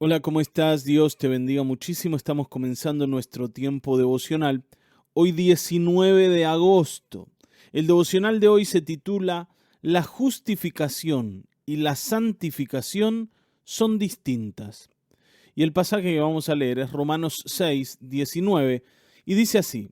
Hola, ¿cómo estás? Dios te bendiga muchísimo. Estamos comenzando nuestro tiempo devocional. Hoy 19 de agosto. El devocional de hoy se titula La justificación y la santificación son distintas. Y el pasaje que vamos a leer es Romanos 6, 19, y dice así: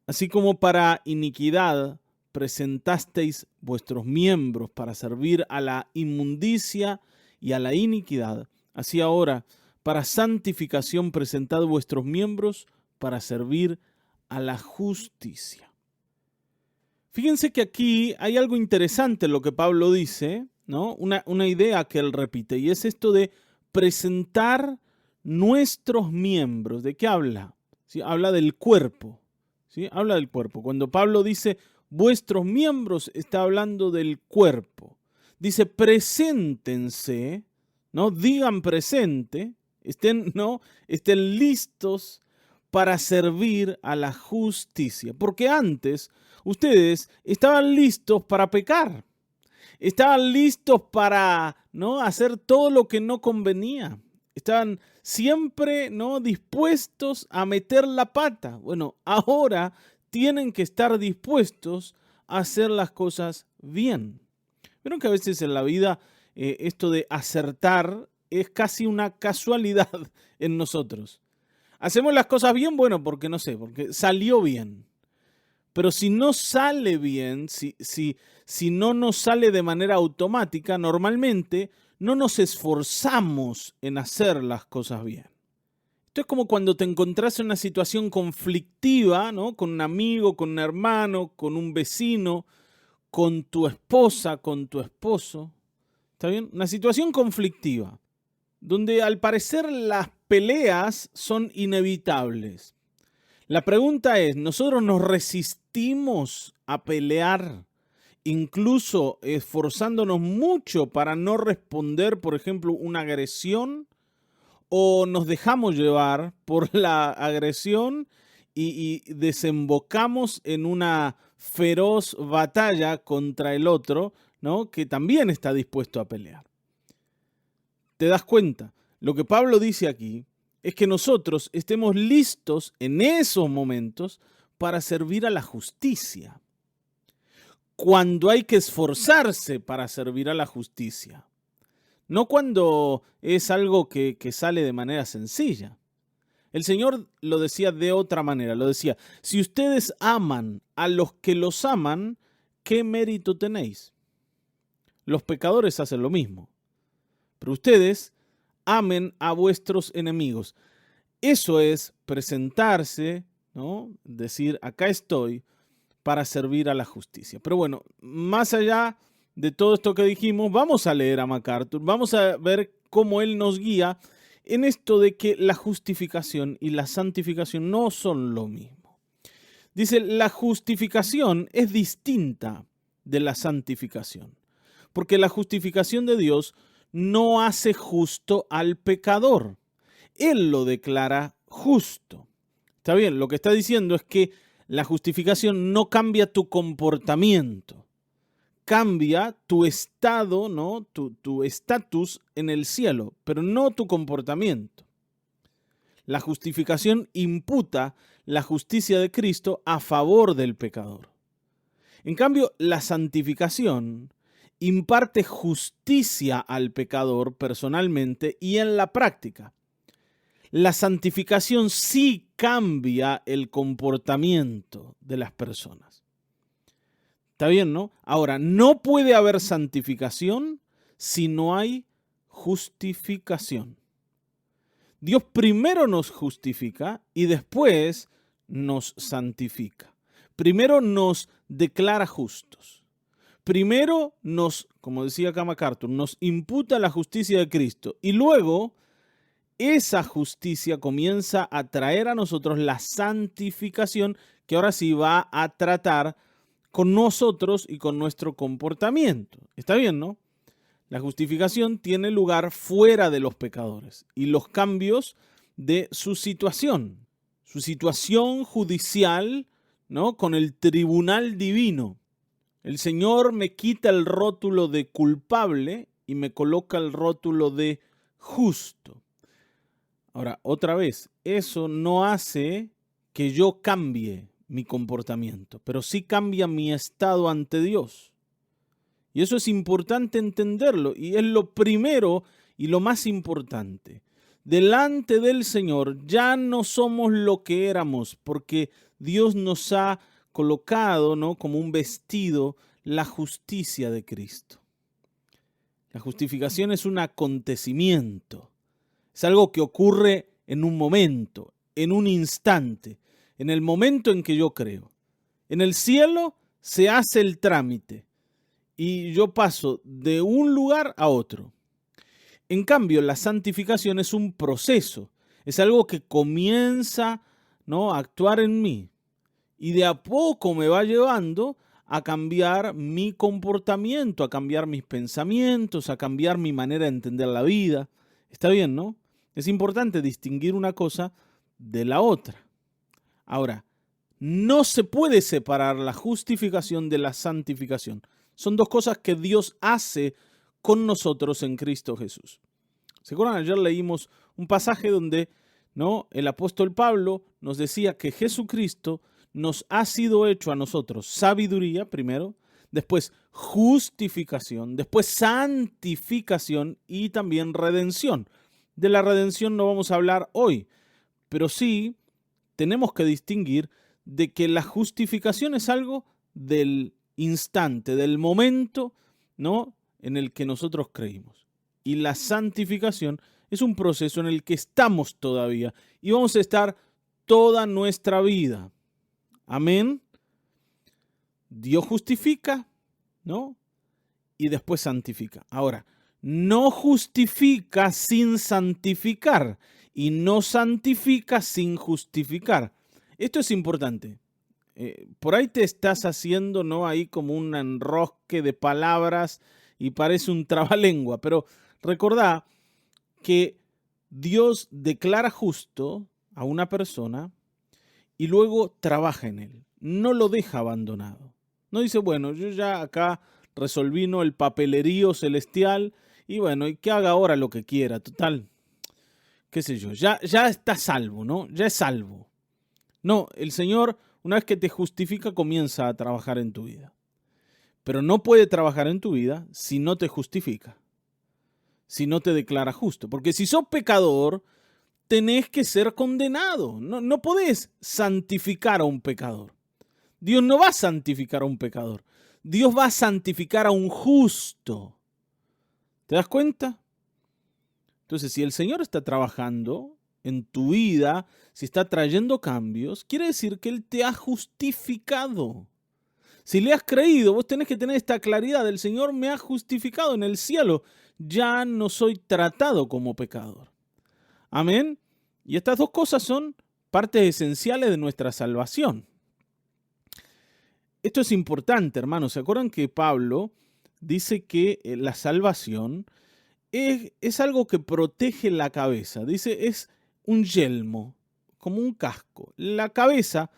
Así como para iniquidad presentasteis vuestros miembros para servir a la inmundicia y a la iniquidad, así ahora, para santificación, presentad vuestros miembros para servir a la justicia. Fíjense que aquí hay algo interesante en lo que Pablo dice, ¿no? Una idea que él repite, y es esto de presentar nuestros miembros. ¿De qué habla? ¿Sí? Habla del cuerpo. ¿Sí? Habla del cuerpo. Cuando Pablo dice vuestros miembros, está hablando del cuerpo. Dice preséntense, ¿no? Digan presente, ¿no? Estén listos para servir a la justicia. Porque antes ustedes estaban listos para pecar. Estaban listos para, ¿no?, hacer todo lo que no convenía. Estaban siempre, ¿no?, dispuestos a meter la pata. Bueno, ahora tienen que estar dispuestos a hacer las cosas bien. Vieron que a veces en la vida esto de acertar es casi una casualidad en nosotros. Hacemos las cosas bien, bueno, porque no sé, porque salió bien. Pero si no sale bien, si no nos sale de manera automática, normalmente no nos esforzamos en hacer las cosas bien. Esto es como cuando te encontrás en una situación conflictiva, ¿no? Con un amigo, con un hermano, con un vecino, con tu esposa, con tu esposo. ¿Está bien? Una situación conflictiva, donde al parecer las peleas son inevitables. La pregunta es, ¿nosotros nos resistimos a pelear, incluso esforzándonos mucho para no responder, por ejemplo, una agresión? ¿O nos dejamos llevar por la agresión y desembocamos en una feroz batalla contra el otro, ¿no?, que también está dispuesto a pelear? ¿Te das cuenta? Lo que Pablo dice aquí es que nosotros estemos listos en esos momentos para servir a la justicia, cuando hay que esforzarse para servir a la justicia, no cuando es algo que sale de manera sencilla. El Señor lo decía de otra manera, lo decía: si ustedes aman a los que los aman, ¿qué mérito tenéis? Los pecadores hacen lo mismo, pero ustedes amen a vuestros enemigos. Eso es presentarse, ¿no? Decir, acá estoy para servir a la justicia. Pero bueno, más allá de todo esto que dijimos, vamos a leer a MacArthur, vamos a ver cómo él nos guía en esto de que la justificación y la santificación no son lo mismo. Dice, la justificación es distinta de la santificación, porque la justificación de Dios no hace justo al pecador. Él lo declara justo. Está bien, lo que está diciendo es que la justificación no cambia tu comportamiento, cambia tu estado, ¿no? Tu estatus en el cielo, pero no tu comportamiento. La justificación imputa la justicia de Cristo a favor del pecador. En cambio, la santificación imparte justicia al pecador personalmente y en la práctica. La santificación sí cambia el comportamiento de las personas. ¿Está bien, no? Ahora, no puede haber santificación si no hay justificación. Dios primero nos justifica y después nos santifica. Primero nos declara justos. Primero nos, como decía acá MacArthur, nos imputa la justicia de Cristo y luego esa justicia comienza a traer a nosotros la santificación, que ahora sí va a tratar con nosotros y con nuestro comportamiento. ¿Está bien, no? La justificación tiene lugar fuera de los pecadores y los cambios de su situación judicial, ¿no?, con el tribunal divino. El Señor me quita el rótulo de culpable y me coloca el rótulo de justo. Ahora, otra vez, eso no hace que yo cambie mi comportamiento, pero sí cambia mi estado ante Dios. Y eso es importante entenderlo, y es lo primero y lo más importante. Delante del Señor ya no somos lo que éramos, porque Dios nos ha colocado, ¿no?, como un vestido, la justicia de Cristo. La justificación es un acontecimiento, es algo que ocurre en un momento, en un instante, en el momento en que yo creo. En el cielo se hace el trámite y yo paso de un lugar a otro. En cambio, la santificación es un proceso, es algo que comienza, ¿no?, a actuar en mí y de a poco me va llevando a cambiar mi comportamiento, a cambiar mis pensamientos, a cambiar mi manera de entender la vida. Está bien, ¿no? Es importante distinguir una cosa de la otra. Ahora, no se puede separar la justificación de la santificación. Son dos cosas que Dios hace con nosotros en Cristo Jesús. ¿Se acuerdan? Ayer leímos un pasaje donde, ¿no?, el apóstol Pablo nos decía que Jesucristo nos ha sido hecho a nosotros sabiduría primero, después justificación, después santificación y también redención. De la redención no vamos a hablar hoy, pero sí tenemos que distinguir de que la justificación es algo del instante, del momento, ¿no?, en el que nosotros creímos. Y la santificación es un proceso en el que estamos todavía y vamos a estar toda nuestra vida. Amén. Dios justifica, ¿no?, y después santifica. Ahora, no justifica sin santificar y no santifica sin justificar. Esto es importante. Por ahí te estás haciendo, ¿no?, ahí como un enrosque de palabras y parece un trabalengua, pero recordá que Dios declara justo a una persona y luego trabaja en él. No lo deja abandonado. No dice, bueno, yo ya acá resolví, ¿no?, el papelerío celestial y bueno, y que haga ahora lo que quiera. Total, qué sé yo, ya está salvo, ¿no? Ya es salvo. No, el Señor, una vez que te justifica, comienza a trabajar en tu vida. Pero no puede trabajar en tu vida si no te justifica, si no te declara justo. Porque si sos pecador, tenés que ser condenado. No podés santificar a un pecador. Dios no va a santificar a un pecador. Dios va a santificar a un justo. ¿Te das cuenta? Entonces, si el Señor está trabajando en tu vida, si está trayendo cambios, quiere decir que Él te ha justificado. Si le has creído, vos tenés que tener esta claridad. El Señor me ha justificado en el cielo. Ya no soy tratado como pecador. Amén. Y estas dos cosas son partes esenciales de nuestra salvación. Esto es importante, hermanos. ¿Se acuerdan que Pablo dice que la salvación es algo que protege la cabeza? Dice, es un yelmo, como un casco. La cabeza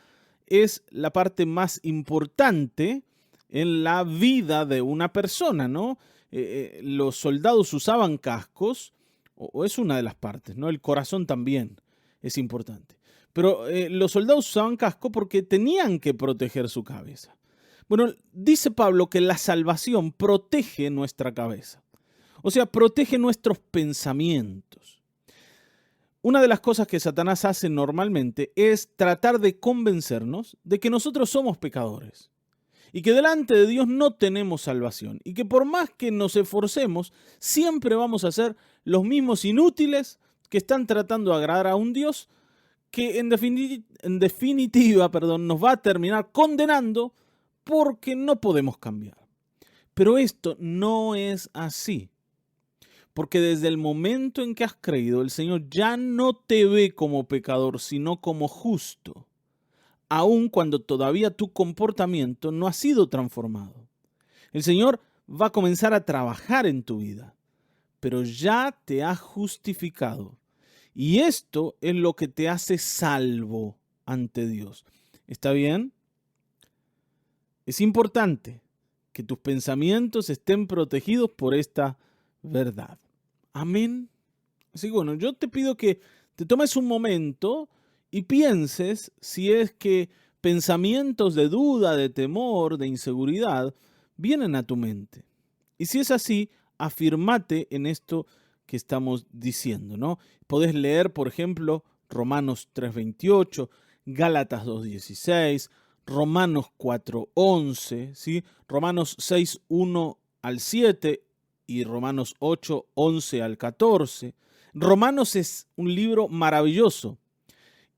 es la parte más importante en la vida de una persona, ¿no? Los soldados usaban cascos, o es una de las partes, ¿no? El corazón también es importante. Pero los soldados usaban casco porque tenían que proteger su cabeza. Bueno, dice Pablo que la salvación protege nuestra cabeza. O sea, protege nuestros pensamientos. Una de las cosas que Satanás hace normalmente es tratar de convencernos de que nosotros somos pecadores y que delante de Dios no tenemos salvación y que por más que nos esforcemos, siempre vamos a ser los mismos inútiles que están tratando de agradar a un Dios que en definitiva, nos va a terminar condenando porque no podemos cambiar. Pero esto no es así. Porque desde el momento en que has creído, el Señor ya no te ve como pecador, sino como justo, aun cuando todavía tu comportamiento no ha sido transformado. El Señor va a comenzar a trabajar en tu vida, pero ya te ha justificado. Y esto es lo que te hace salvo ante Dios. ¿Está bien? Es importante que tus pensamientos estén protegidos por esta verdad. Amén. Así que bueno, yo te pido que te tomes un momento y pienses si es que pensamientos de duda, de temor, de inseguridad vienen a tu mente. Y si es así, afirmate en esto que estamos diciendo, ¿no? Podés leer, por ejemplo, Romanos 3:28, Gálatas 2:16, Romanos 4:11, ¿sí? Romanos 6:1 al 7 y Romanos 8:11 al 14. Romanos es un libro maravilloso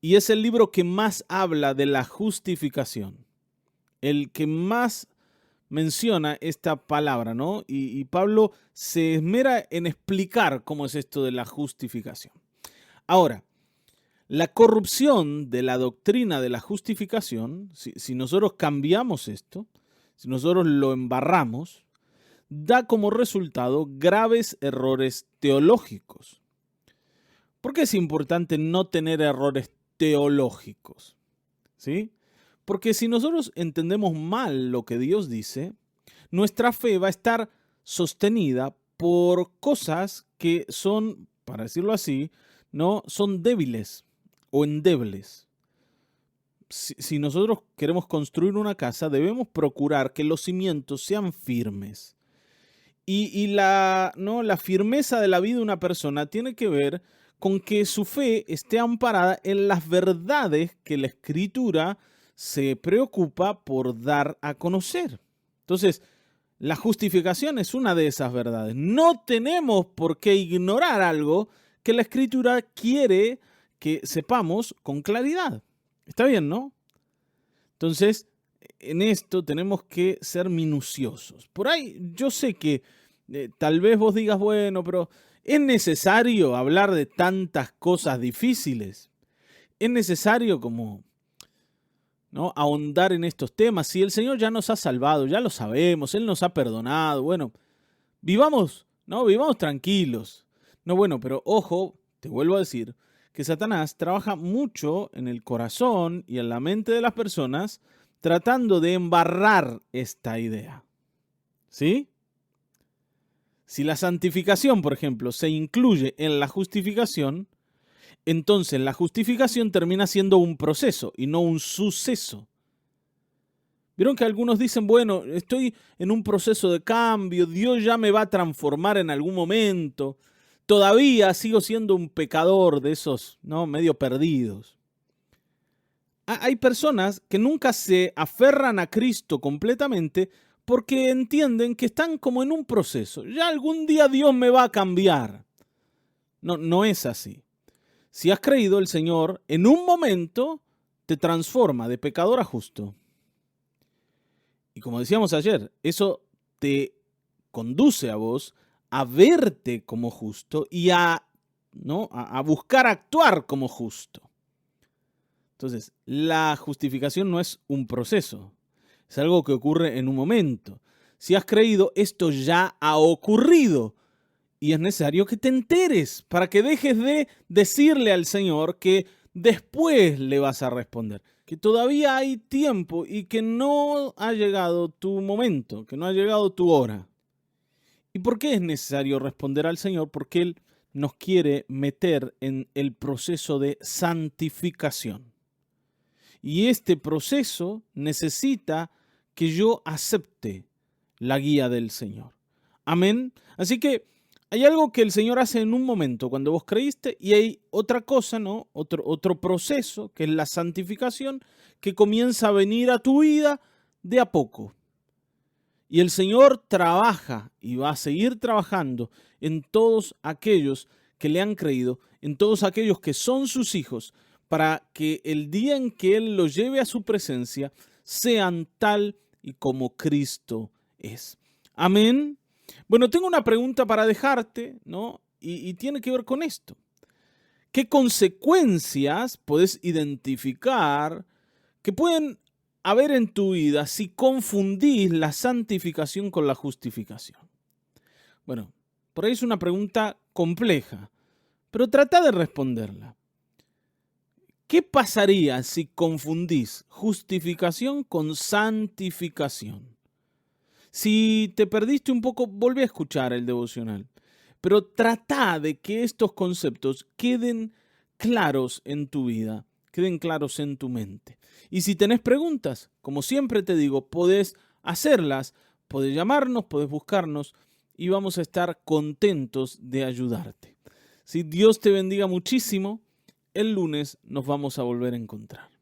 y es el libro que más habla de la justificación, el que más menciona esta palabra, ¿no? Y Pablo se esmera en explicar cómo es esto de la justificación. Ahora, la corrupción de la doctrina de la justificación, si nosotros cambiamos esto, si nosotros lo embarramos, da como resultado graves errores teológicos. ¿Por qué es importante no tener errores teológicos? ¿Sí? Porque si nosotros entendemos mal lo que Dios dice, nuestra fe va a estar sostenida por cosas que son, para decirlo así, ¿no? Son débiles o endebles. Si nosotros queremos construir una casa, debemos procurar que los cimientos sean firmes. Y ¿no? La firmeza de la vida de una persona tiene que ver con que su fe esté amparada en las verdades que la Escritura se preocupa por dar a conocer. Entonces, la justificación es una de esas verdades. No tenemos por qué ignorar algo que la Escritura quiere que sepamos con claridad. Está bien, ¿no? Entonces, en esto tenemos que ser minuciosos. Por ahí yo sé que tal vez vos digas, bueno, pero ¿es necesario hablar de tantas cosas difíciles? ¿Es necesario como, ¿no?, ahondar en estos temas? Si el Señor ya nos ha salvado, ya lo sabemos, Él nos ha perdonado, bueno, vivamos, ¿no? Vivamos tranquilos. No, bueno, pero ojo, te vuelvo a decir que Satanás trabaja mucho en el corazón y en la mente de las personas tratando de embarrar esta idea. ¿Sí? Si la santificación, por ejemplo, se incluye en la justificación, entonces la justificación termina siendo un proceso y no un suceso. Vieron que algunos dicen, bueno, estoy en un proceso de cambio, Dios ya me va a transformar en algún momento, todavía sigo siendo un pecador de esos, ¿no?, medio perdidos. Hay personas que nunca se aferran a Cristo completamente porque entienden que están como en un proceso. Ya algún día Dios me va a cambiar. No, no es así. Si has creído, el Señor en un momento te transforma de pecador a justo. Y como decíamos ayer, eso te conduce a vos a verte como justo y ¿no?, a buscar actuar como justo. Entonces, la justificación no es un proceso, es algo que ocurre en un momento. Si has creído, esto ya ha ocurrido y es necesario que te enteres para que dejes de decirle al Señor que después le vas a responder, que todavía hay tiempo y que no ha llegado tu momento, que no ha llegado tu hora. ¿Y por qué es necesario responder al Señor? Porque Él nos quiere meter en el proceso de santificación. Y este proceso necesita que yo acepte la guía del Señor. Amén. Así que hay algo que el Señor hace en un momento cuando vos creíste y hay otra cosa, ¿no? Otro proceso que es la santificación que comienza a venir a tu vida de a poco. Y el Señor trabaja y va a seguir trabajando en todos aquellos que le han creído, en todos aquellos que son sus hijos, para que el día en que Él los lleve a su presencia sean tal y como Cristo es. Amén. Bueno, tengo una pregunta para dejarte, ¿no? Y tiene que ver con esto. ¿Qué consecuencias puedes identificar que pueden haber en tu vida si confundís la santificación con la justificación? Bueno, por ahí es una pregunta compleja, pero trata de responderla. ¿Qué pasaría si confundís justificación con santificación? Si te perdiste un poco, volvé a escuchar el devocional. Pero trata de que estos conceptos queden claros en tu vida, queden claros en tu mente. Y si tenés preguntas, como siempre te digo, podés hacerlas, podés llamarnos, podés buscarnos y vamos a estar contentos de ayudarte. Si Dios te bendiga muchísimo, el lunes nos vamos a volver a encontrar.